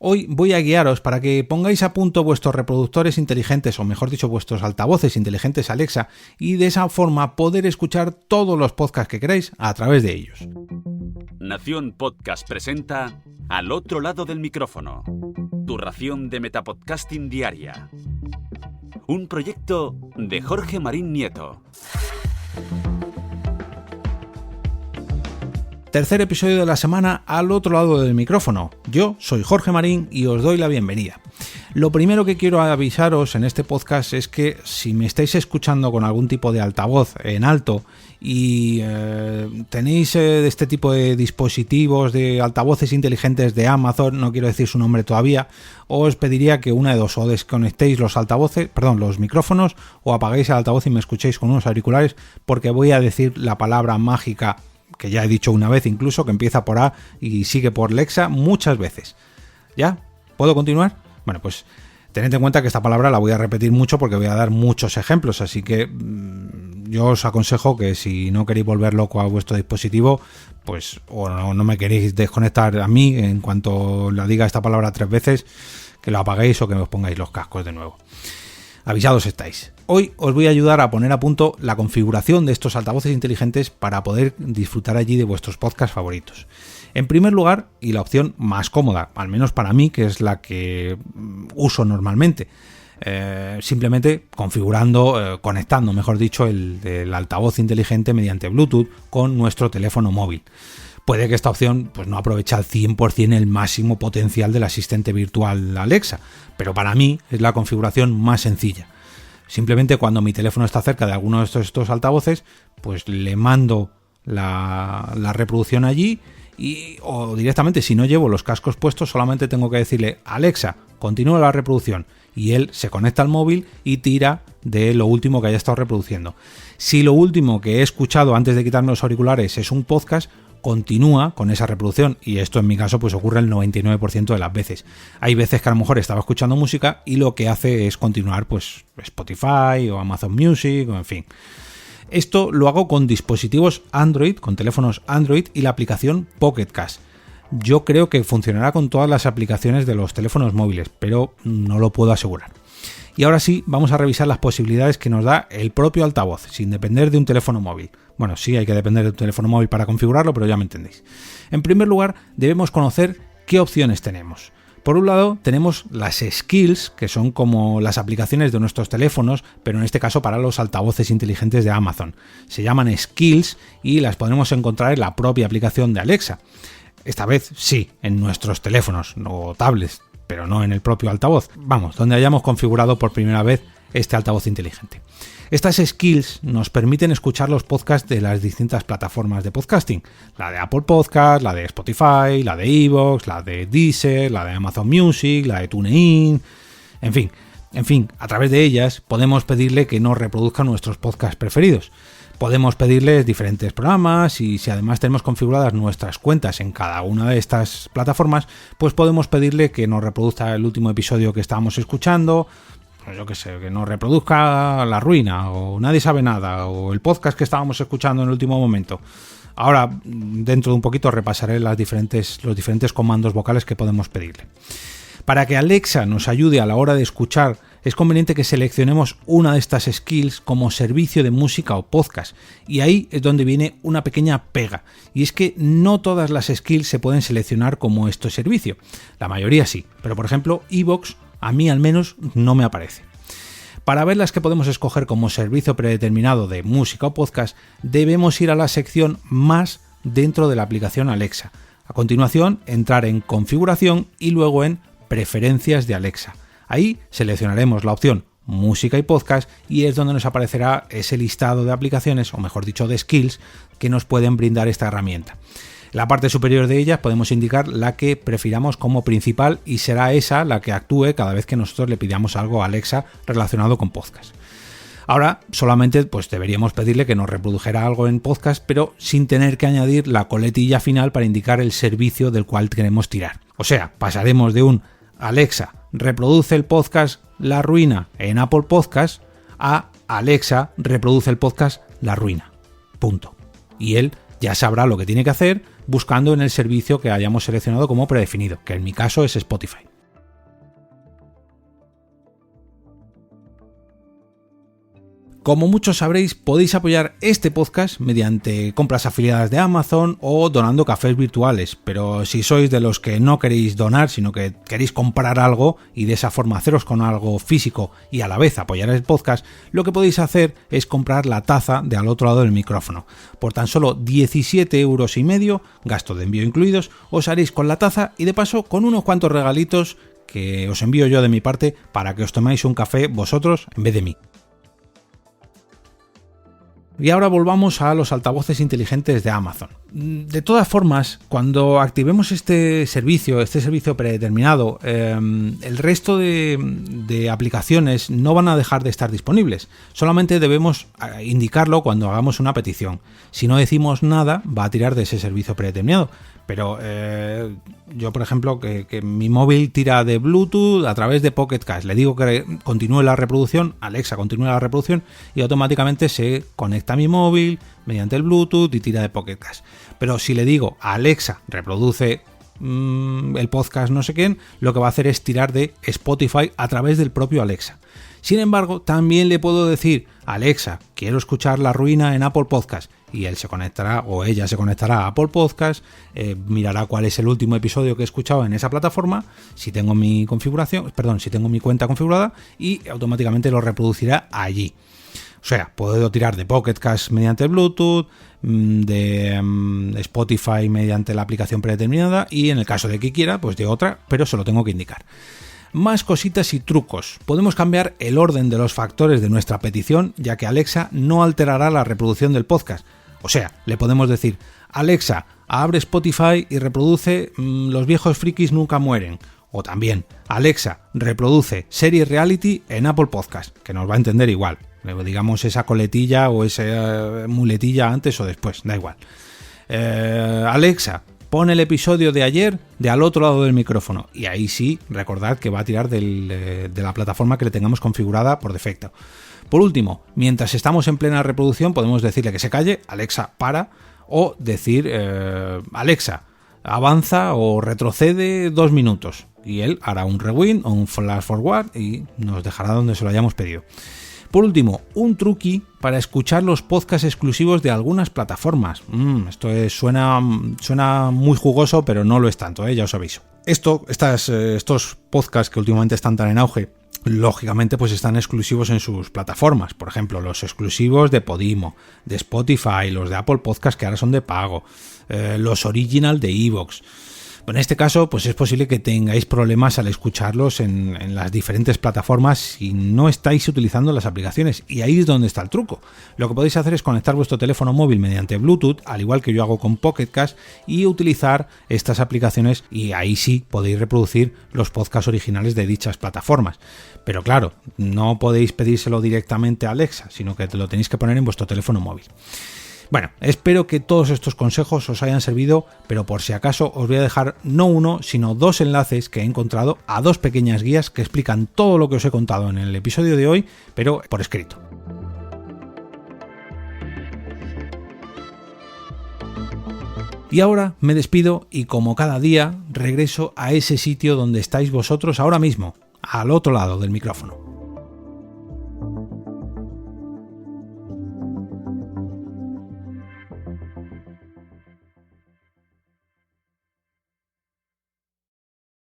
Hoy voy a guiaros para que pongáis a punto vuestros reproductores inteligentes, o mejor dicho, vuestros altavoces inteligentes Alexa, y de esa forma poder escuchar todos los podcasts que queráis a través de ellos. Nación Podcast presenta Al otro lado del micrófono, tu ración de metapodcasting diaria. Un proyecto de Jorge Marín Nieto. Tercer episodio de la semana al otro lado del micrófono. Yo soy Jorge Marín y os doy la bienvenida. Lo primero que quiero avisaros en este podcast es que si me estáis escuchando con algún tipo de altavoz en alto y tenéis de este tipo de dispositivos de altavoces inteligentes de Amazon, no quiero decir su nombre todavía, os pediría que una de dos, o desconectéis los micrófonos, o apaguéis el altavoz y me escuchéis con unos auriculares, porque voy a decir la palabra mágica que ya he dicho una vez incluso, que empieza por A y sigue por Alexa muchas veces. ¿Ya? ¿Puedo continuar? Bueno, pues tened en cuenta que esta palabra la voy a repetir mucho porque voy a dar muchos ejemplos, así que yo os aconsejo que si no queréis volver loco a vuestro dispositivo, pues o no me queréis desconectar a mí en cuanto la diga esta palabra 3 veces, que lo apaguéis o que os pongáis los cascos de nuevo. Avisados estáis. Hoy os voy a ayudar a poner a punto la configuración de estos altavoces inteligentes para poder disfrutar allí de vuestros podcasts favoritos. En primer lugar, y la opción más cómoda, al menos para mí, que es la que uso normalmente, simplemente conectando, mejor dicho, el altavoz inteligente mediante Bluetooth con nuestro teléfono móvil. Puede que esta opción pues no aproveche al 100% el máximo potencial del asistente virtual Alexa, pero para mí es la configuración más sencilla. Simplemente cuando mi teléfono está cerca de alguno de estos altavoces, pues le mando la reproducción allí o directamente, si no llevo los cascos puestos, solamente tengo que decirle: Alexa, continúa la reproducción, y él se conecta al móvil y tira de lo último que haya estado reproduciendo. Si lo último que he escuchado antes de quitarme los auriculares es un podcast, continúa con esa reproducción, y esto en mi caso pues ocurre el 99% de las veces. Hay veces que a lo mejor estaba escuchando música y lo que hace es continuar pues Spotify o Amazon Music o en fin. Esto lo hago con dispositivos Android, con teléfonos Android y la aplicación Pocket Cast. Yo creo que funcionará con todas las aplicaciones de los teléfonos móviles, pero no lo puedo asegurar. Y ahora sí, vamos a revisar las posibilidades que nos da el propio altavoz, sin depender de un teléfono móvil. Bueno, sí hay que depender de un teléfono móvil para configurarlo, pero ya me entendéis. En primer lugar, debemos conocer qué opciones tenemos. Por un lado, tenemos las skills, que son como las aplicaciones de nuestros teléfonos, pero en este caso para los altavoces inteligentes de Amazon. Se llaman skills y las podremos encontrar en la propia aplicación de Alexa. Esta vez sí, en nuestros teléfonos o tablets, pero no en el propio altavoz. Vamos, donde hayamos configurado por primera vez este altavoz inteligente. Estas skills nos permiten escuchar los podcasts de las distintas plataformas de podcasting, la de Apple Podcast, la de Spotify, la de iVoox, la de Deezer, la de Amazon Music, la de TuneIn, en fin, a través de ellas podemos pedirle que nos reproduzca nuestros podcasts preferidos. Podemos pedirles diferentes programas, y si además tenemos configuradas nuestras cuentas en cada una de estas plataformas, pues podemos pedirle que nos reproduzca el último episodio que estábamos escuchando, pues yo qué sé, que nos reproduzca La Ruina, o Nadie Sabe Nada, o el podcast que estábamos escuchando en el último momento. Ahora, dentro de un poquito, repasaré los diferentes comandos vocales que podemos pedirle. Para que Alexa nos ayude a la hora de escuchar, es conveniente que seleccionemos una de estas skills como servicio de música o podcast, y ahí es donde viene una pequeña pega, y es que no todas las skills se pueden seleccionar como este servicio. La mayoría sí, pero por ejemplo iVoox a mí al menos no me aparece. Para ver las que podemos escoger como servicio predeterminado de música o podcast, debemos ir a la sección Más dentro de la aplicación Alexa. A continuación, entrar en Configuración y luego en Preferencias de Alexa. Ahí seleccionaremos la opción Música y Podcast y es donde nos aparecerá ese listado de aplicaciones, o mejor dicho de skills, que nos pueden brindar esta herramienta. En la parte superior de ellas podemos indicar la que prefiramos como principal y será esa la que actúe cada vez que nosotros le pidamos algo a Alexa relacionado con podcast. Ahora solamente pues deberíamos pedirle que nos reprodujera algo en podcast, pero sin tener que añadir la coletilla final para indicar el servicio del cual queremos tirar. O sea, pasaremos de un Alexa, reproduce el podcast La Ruina en Apple Podcast a Alexa, reproduce el podcast La Ruina. Punto. Y él ya sabrá lo que tiene que hacer buscando en el servicio que hayamos seleccionado como predefinido, que en mi caso es Spotify. Como muchos sabréis, podéis apoyar este podcast mediante compras afiliadas de Amazon o donando cafés virtuales, pero si sois de los que no queréis donar, sino que queréis comprar algo y de esa forma haceros con algo físico y a la vez apoyar el podcast, lo que podéis hacer es comprar la taza de Al Otro Lado del Micrófono. Por tan solo 17,5 €, gasto de envío incluidos, os haréis con la taza y de paso con unos cuantos regalitos que os envío yo de mi parte para que os tomáis un café vosotros en vez de mí. Y ahora volvamos a los altavoces inteligentes de Amazon. De todas formas, cuando activemos este servicio predeterminado, el resto de aplicaciones no van a dejar de estar disponibles. Solamente debemos indicarlo cuando hagamos una petición. Si no decimos nada, va a tirar de ese servicio predeterminado. Pero yo, por ejemplo, que mi móvil tira de Bluetooth a través de Pocket Cast. Le digo que continúe la reproducción, Alexa continúe la reproducción y automáticamente se conecta a mi móvil mediante el Bluetooth y tira de Pocket Cast. Pero si le digo a Alexa reproduce el podcast no sé quién, lo que va a hacer es tirar de Spotify a través del propio Alexa. Sin embargo, también le puedo decir, Alexa, quiero escuchar La Ruina en Apple Podcast, y él se conectará o ella se conectará a Apple Podcast, mirará cuál es el último episodio que he escuchado en esa plataforma, si tengo mi cuenta configurada, y automáticamente lo reproducirá allí. O sea, puedo tirar de Pocket Cast mediante Bluetooth, de Spotify mediante la aplicación predeterminada y en el caso de que quiera, pues de otra, pero se lo tengo que indicar. Más cositas y trucos. Podemos cambiar el orden de los factores de nuestra petición, ya que Alexa no alterará la reproducción del podcast. O sea, le podemos decir, Alexa, abre Spotify y reproduce Los viejos frikis nunca mueren. O también, Alexa, reproduce series reality en Apple Podcast, que nos va a entender igual. Digamos esa coletilla o esa muletilla antes o después, da igual. Alexa, pon el episodio de ayer de Al Otro Lado del Micrófono. Y ahí sí, recordad que va a tirar de la plataforma que le tengamos configurada por defecto. Por último, mientras estamos en plena reproducción, podemos decirle que se calle, Alexa, para, o decir, Alexa, avanza o retrocede 2 minutos. Y él hará un rewind o un flash forward y nos dejará donde se lo hayamos pedido. Por último, un truqui para escuchar los podcasts exclusivos de algunas plataformas. Esto suena muy jugoso, pero no lo es tanto, ya os aviso. Estos podcasts que últimamente están tan en auge, lógicamente pues están exclusivos en sus plataformas. Por ejemplo, los exclusivos de Podimo, de Spotify, los de Apple Podcast que ahora son de pago, los original de iVoox. En este caso, pues es posible que tengáis problemas al escucharlos en las diferentes plataformas si no estáis utilizando las aplicaciones, y ahí es donde está el truco. Lo que podéis hacer es conectar vuestro teléfono móvil mediante Bluetooth, al igual que yo hago con Pocket Cast, y utilizar estas aplicaciones, y ahí sí podéis reproducir los podcasts originales de dichas plataformas. Pero claro, no podéis pedírselo directamente a Alexa, sino que lo tenéis que poner en vuestro teléfono móvil. Bueno, espero que todos estos consejos os hayan servido, pero por si acaso os voy a dejar no uno, sino 2 enlaces que he encontrado a 2 pequeñas guías que explican todo lo que os he contado en el episodio de hoy, pero por escrito. Y ahora me despido y como cada día regreso a ese sitio donde estáis vosotros ahora mismo, al otro lado del micrófono.